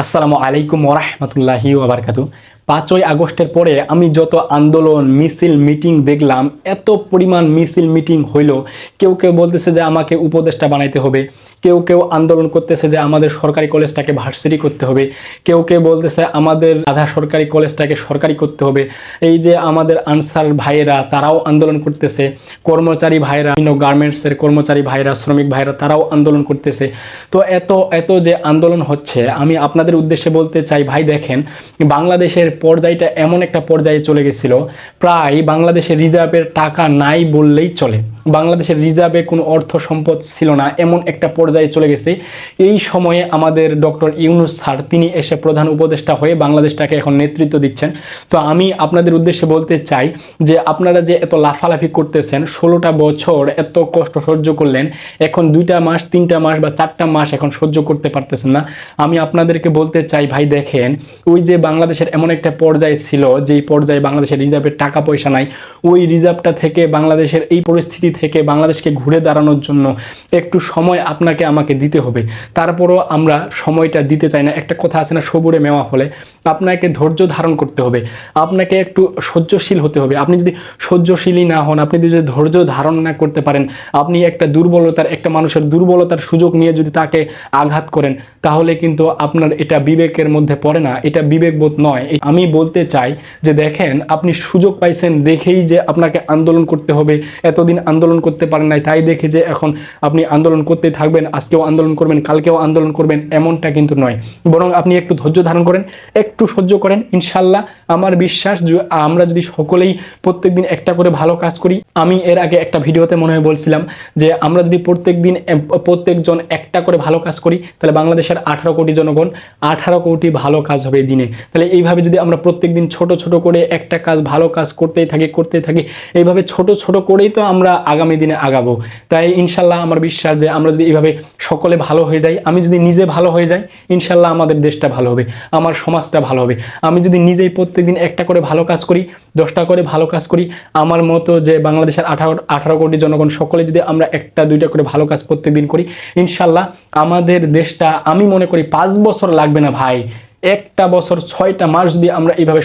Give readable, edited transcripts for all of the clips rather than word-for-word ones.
আসসালামু আলাইকুম ওয়া রাহমাতুল্লাহি ওয়া বারাকাতুহু। ৫ই আগস্টের পরে আমি যত আন্দোলন মিছিল মিটিং দেখলাম, এত পরিমাণ মিছিল মিটিং হইল। কেউ কেউ বলতেছে যে আমাকে উপদেষ্টা বানাইতে হবে, কেউ কেউ আন্দোলন করতেছে যে আমাদের সরকারি কলেজটাকে ভার্সিটি করতে হবে, কেউ কেউ বলতেছে আমাদের আধা সরকারি কলেজটাকে সরকারি করতে হবে। এই যে আমাদের আনসার ভাইয়েরা তারাও আন্দোলন করতেছে, কর্মচারী ভাইয়েরা, বিভিন্ন গার্মেন্টসের কর্মচারী ভাইয়েরা, শ্রমিক ভাইয়েরা তারাও আন্দোলন করতেছে। তো এত এত যে আন্দোলন হচ্ছে, আমি আপনাদের উদ্দেশ্যে বলতে চাই ভাই দেখেন, বাংলাদেশের পর্যায়টা এমন একটা পর্যায়ে চলে গেছিল, প্রায় বাংলাদেশের রিজার্ভের টাকা নাই বললেই চলে। বাংলাদেশের রিজার্ভে কোনো অর্থ সম্পদ ছিল না, এমন একটা পর্যায়ে চলে গেছে। এই সময়ে আমাদের ডক্টর ইউনূস স্যার তিনি এসে প্রধান উপদেষ্টা হয়ে বাংলাদেশটাকে এখন নেতৃত্ব দিচ্ছেন। তো আমি আপনাদের উদ্দেশ্যে বলতে চাই যে আপনারা যে এত লাফালাফি করতেছেন, 16টা বছর এত কষ্ট সহ্য করলেন, এখন 2টা মাস 3টা মাস বা 4টা মাস এখন সহ্য করতে পারতেছেন না। আমি আপনাদেরকে বলতে চাই ভাই দেখেন, ওই যে বাংলাদেশের এমন একটা পর্যায়ে ছিল, যেই পর্যায়ে বাংলাদেশের রিজার্ভের টাকা পয়সা নাই, ওই রিজার্ভটা থেকে বাংলাদেশের এই পরিস্থিতি থেকে বাংলাদেশকে ঘুরে দাঁড়ানোর জন্য একটু সময় আপনাকে আমাকে দিতে হবে। তারপরও আমরা সময়টা দিতে চাই না। একটা কথা আছে না, সবুরে মেওয়া ফলে। আপনাকে ধৈর্য ধারণ করতে হবে, আপনাকে একটু সহ্যশীল হতে হবে। আপনি যদি সহ্যশীলই না হন, আপনি যদি ধৈর্য ধারণ না করতে পারেন, আপনি একটা মানুষের দুর্বলতার সুযোগ নিয়ে যদি তাকে আঘাত করেন, তাহলে কিন্তু আপনার এটা বিবেকের মধ্যে পড়ে না, এটা বিবেকবোধ নয়। আমি বলতে চাই যে দেখেন, আপনি সুযোগ পাইছেন দেখেই যে আপনাকে আন্দোলন করতে হবে, এতদিন আন্দোলন করতে পারেন নাই তাই দেখে যে এখন আপনি আন্দোলন করতে থাকবেন, আজকেও আন্দোলন করবেন, কালকেও আন্দোলন করবেন, এমনটা কিন্তু নয়। বরং আপনি একটু ধৈর্য ধারণ করেন, একটু সহ্য করেন। ইনশাল্লাহ আমার বিশ্বাস যে আমরা যদি সকলেই প্রত্যেকদিন একটা করে ভালো কাজ করি, আমি এর আগে একটা ভিডিওতে মনে হয় বলছিলাম যে আমরা যদি প্রত্যেকজন একটা করে ভালো কাজ করি, তাহলে বাংলাদেশের 18 কোটি জনগণ 18 কোটি ভালো কাজ হবে এই দিনে। তাহলে এইভাবে যদি আমরা প্রত্যেকদিন ছোট ছোট করে একটা কাজ ভালো কাজ করতেই থাকি, এইভাবে ছোট ছোট করেই তো আমরা আগামী দিনে আগাবো। তাই ইনশাল্লাহ আমার বিশ্বাস যে আমরা যদি এইভাবে সকলে ভালো হয়ে যাই, আমি যদি নিজে ভালো হয়ে যাই, ইনশাল্লাহ আমাদের দেশটা ভালো হবে, আমার সমাজটা ভালো হবে। আমি যদি নিজেই প্রত্যেকদিন একটা করে ভালো কাজ করি, 10টা করে ভালো কাজ করি, আমার মতো যে বাংলাদেশের 18 কোটি জনগণ সকলে যদি আমরা 1টা 2টা করে ভালো কাজ প্রত্যেকদিন করি, ইনশাল্লাহ আমাদের দেশটা, আমি মনে করি 5 বছর লাগবে না ভাই, 1টা বছর 6টা মাস যদি আমরা এইভাবে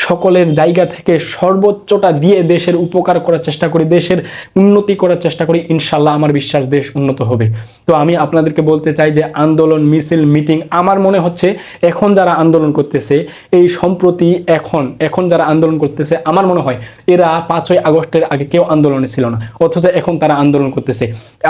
সকলের জায়গা থেকে সর্বোচ্চটা দিয়ে দেশের উপকার করার চেষ্টা করি, দেশের উন্নতি করার চেষ্টা করি, ইনশাল্লাহ আমার বিশ্বাস দেশ উন্নত হবে। তো আমি আপনাদেরকে বলতে চাই যে আন্দোলন মিছিল মিটিং, আমার মনে হচ্ছে এখন যারা আন্দোলন করতেছে, এই সম্প্রতি এখন যারা আন্দোলন করতেছে, আমার মনে হয় এরা 5ই আগস্টের আগে কেউ আন্দোলনে ছিল না, অথচ এখন তারা আন্দোলন করতেছে।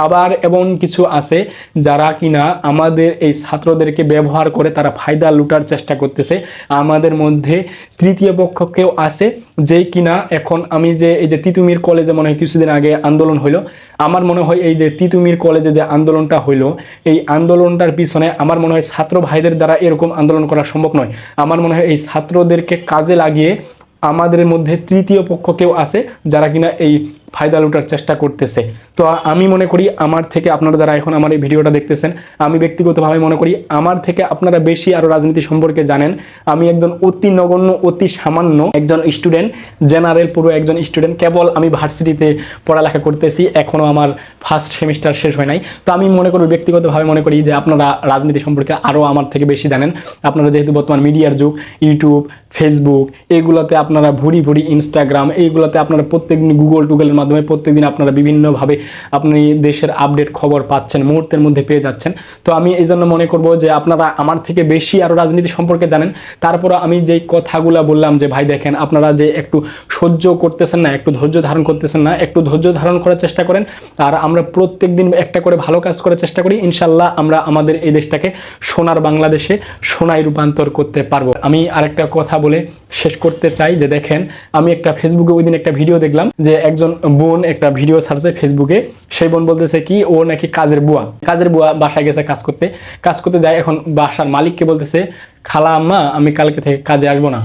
আবার এমন কিছু আছে যারা কিনা আমাদের এই ছাত্রদেরকে ব্যবহার করে তারা ফায়দা লুটার চেষ্টা করতেছে। আমাদের মধ্যে তৃতীয় পক্ষ কেউ আছে যে কিনা এখন, আমি যে এই যে তিতুমির কলেজে মনে হয় কিছুদিন আগে আন্দোলন হইলো, আমার মনে হয় এই যে তিতুমির কলেজে যে আন্দোলনটা হইলো, এই আন্দোলনটার পিছনে আমার মনে হয় ছাত্র ভাইদের দ্বারা এরকম আন্দোলন করা সম্ভব নয়। আমার মনে হয় এই ছাত্রদেরকে কাজে লাগিয়ে আমাদের মধ্যে তৃতীয় পক্ষ কেউ আছে যারা কিনা এই ফায়দা লুটার চেষ্টা করতেছে। তো আমি মনে করি আমার থেকে আপনারা যারা এখন আমার এই ভিডিওটা দেখতেছেন, আমি ব্যক্তিগতভাবে মনে করি আমার থেকে আপনারা বেশি আরো রাজনীতি সম্পর্কে জানেন। আমি একজন অতি নগণ্য, অতি সামান্য একজন স্টুডেন্ট, জেনারেল পুরো একজন স্টুডেন্ট, কেবল আমি ভার্সিটিতে পড়ালেখা করতেছি, এখনো আমার ফার্স্ট সেমিস্টার শেষ হয় নাই। তো আমি মনে করি ব্যক্তিগতভাবে মনে করি যে আপনারা রাজনীতি সম্পর্কে আরও আমার থেকে বেশি জানেন। আপনারা যেহেতু বর্তমান মিডিয়ার যুগ, ইউটিউব, ফেসবুক, এইগুলোতে আপনারা ভুরি ইনস্টাগ্রাম, এইগুলোতে আপনারা প্রত্যেকদিন গুগলের মাধ্যমে প্রত্যেকদিন আপনারা বিভিন্নভাবে আপনি দেশের আপডেট খবর পাচ্ছেন, মুহূর্তের মধ্যে পেয়ে যাচ্ছেন। তো আমি এই জন্য মনে করবো যে আপনারা আমার থেকে বেশি আরও রাজনীতি সম্পর্কে জানেন। তারপরে আমি যেই কথাগুলো বললাম যে ভাই দেখেন, আপনারা যে একটু সহ্য করতেছেন না, একটু ধৈর্য ধারণ করতেছেন না, একটু ধৈর্য ধারণ করার চেষ্টা করেন। আর আমরা প্রত্যেকদিন একটা করে ভালো কাজ করার চেষ্টা করি, ইনশাল্লাহ আমরা আমাদের এই দেশটাকে সোনার বাংলাদেশে সোনায় রূপান্তর করতে পারবো। আমি আরেকটা কথা বলে শেষ করতে চাই যে দেখেন, আমি একটা ফেসবুকে ওই দিন একটা ভিডিও দেখলাম যে একজন বোন একটা ভিডিও ছাড়ছে ফেসবুকে। সেই বোন বলতেছে কি, ও নাকি কাজের বুয়া বাসায় গেছে কাজ করতে যায়। এখন বাসার মালিককে বলতেছে, খালা আম্মা আমি কালকে থেকে কাজে আসবো না।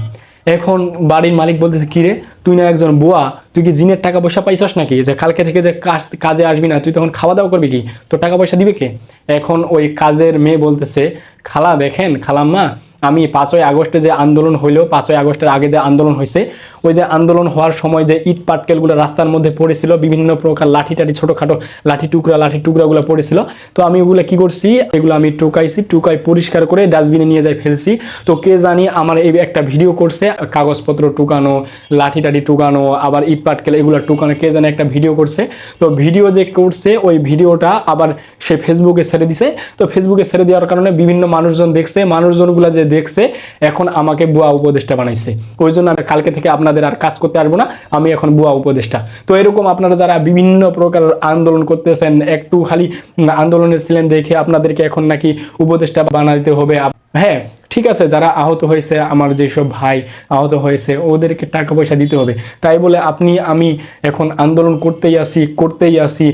এখন বাড়ির মালিক বলতেছে, কি রে তুই না একজন বুয়া, তুই কি জিনের টাকা পয়সা পাইছস নাকি যে কালকে থেকে যে কাজে আসবি না? তুই তখন খাওয়া দাওয়া করবি কি? তো টাকা পয়সা দিবে কে? এখন ওই কাজের মেয়ে বলতেছে, খালা দেখেন, খালাম্মা আমি 5ই আগস্টে যে আন্দোলন হইলো, 5ই আগস্টের আগে যে আন্দোলন হয়েছে, ওই যে আন্দোলন হওয়ার সময় যে ইট পাটকেলগুলো রাস্তার মধ্যে পড়েছিল, বিভিন্ন প্রকার লাঠি টাঠি ছোটোখাটো লাঠি টুকরাগুলো পড়েছিল। তো আমি ওগুলো কি করছি, এগুলো আমি টুকাই পরিষ্কার করে ডাস্টবিনে নিয়ে যাই ফেলছি। তো কে জানি আমার এই একটা ভিডিও করছে কাগজপত্র টুকানো, লাঠি টাঠি টুকানো, আবার ইট পাটকেল এগুলো টুকানো, কে জানি একটা ভিডিও করছে। তো ভিডিও যে করছে ওই ভিডিওটা আবার সে ফেসবুকে ছেড়ে দিছে। তো ফেসবুকে ছেড়ে দেওয়ার কারণে বিভিন্ন মানুষজন দেখছে, মানুষজনগুলো যে দেখছে এখন আমাকে বুয়া উপদেষ্টা বানাইছে। ওই জন্য আমি কালকে থেকে আপনাদের আর কাজ করতে পারবো না, আমি এখন বুয়া উপদেষ্টা। তো এরকম আপনারা যারা বিভিন্ন প্রকার আন্দোলন করতেছেন, একটু খালি আন্দোলনে ছিলেন দেখে আপনাদেরকে এখন নাকি উপদেষ্টা বানাইতে হবে। হ্যাঁ ঠিক আছে, যারা আহত হয়েছে, আমার যেসব ভাই আহত হয়েছে ওদেরকে টাকা পয়সা দিতে হবে, তাই বলে আমি এখন আন্দোলন করতেই আসি,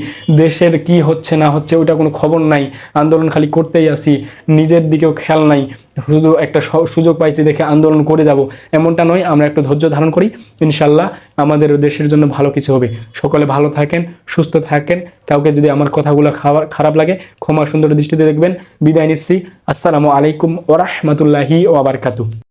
দেশের কি হচ্ছে না হচ্ছে ওইটা কোনো খবর নাই, আন্দোলন খালি করতেই আসি, নিজের দিকেও খেয়াল নাই, শুধু একটা সুযোগ পাইছি দেখে আন্দোলন করে যাব, এমনটা নয়। আমরা একটু ধৈর্য ধারণ করি, ইনশাল্লাহ আমাদের দেশের জন্য ভালো কিছু হবে। সকলে ভালো থাকেন, সুস্থ থাকেন। কাউকে যদি আমার কথাগুলো খারাপ লাগে ক্ষমা সুন্দর দৃষ্টিতে দেখবেন। বিদায় নিচ্ছি। আসসালামু আলাইকুম ওয়া রাহমাতুল্লাহি ওয়া বারাকাতুহু।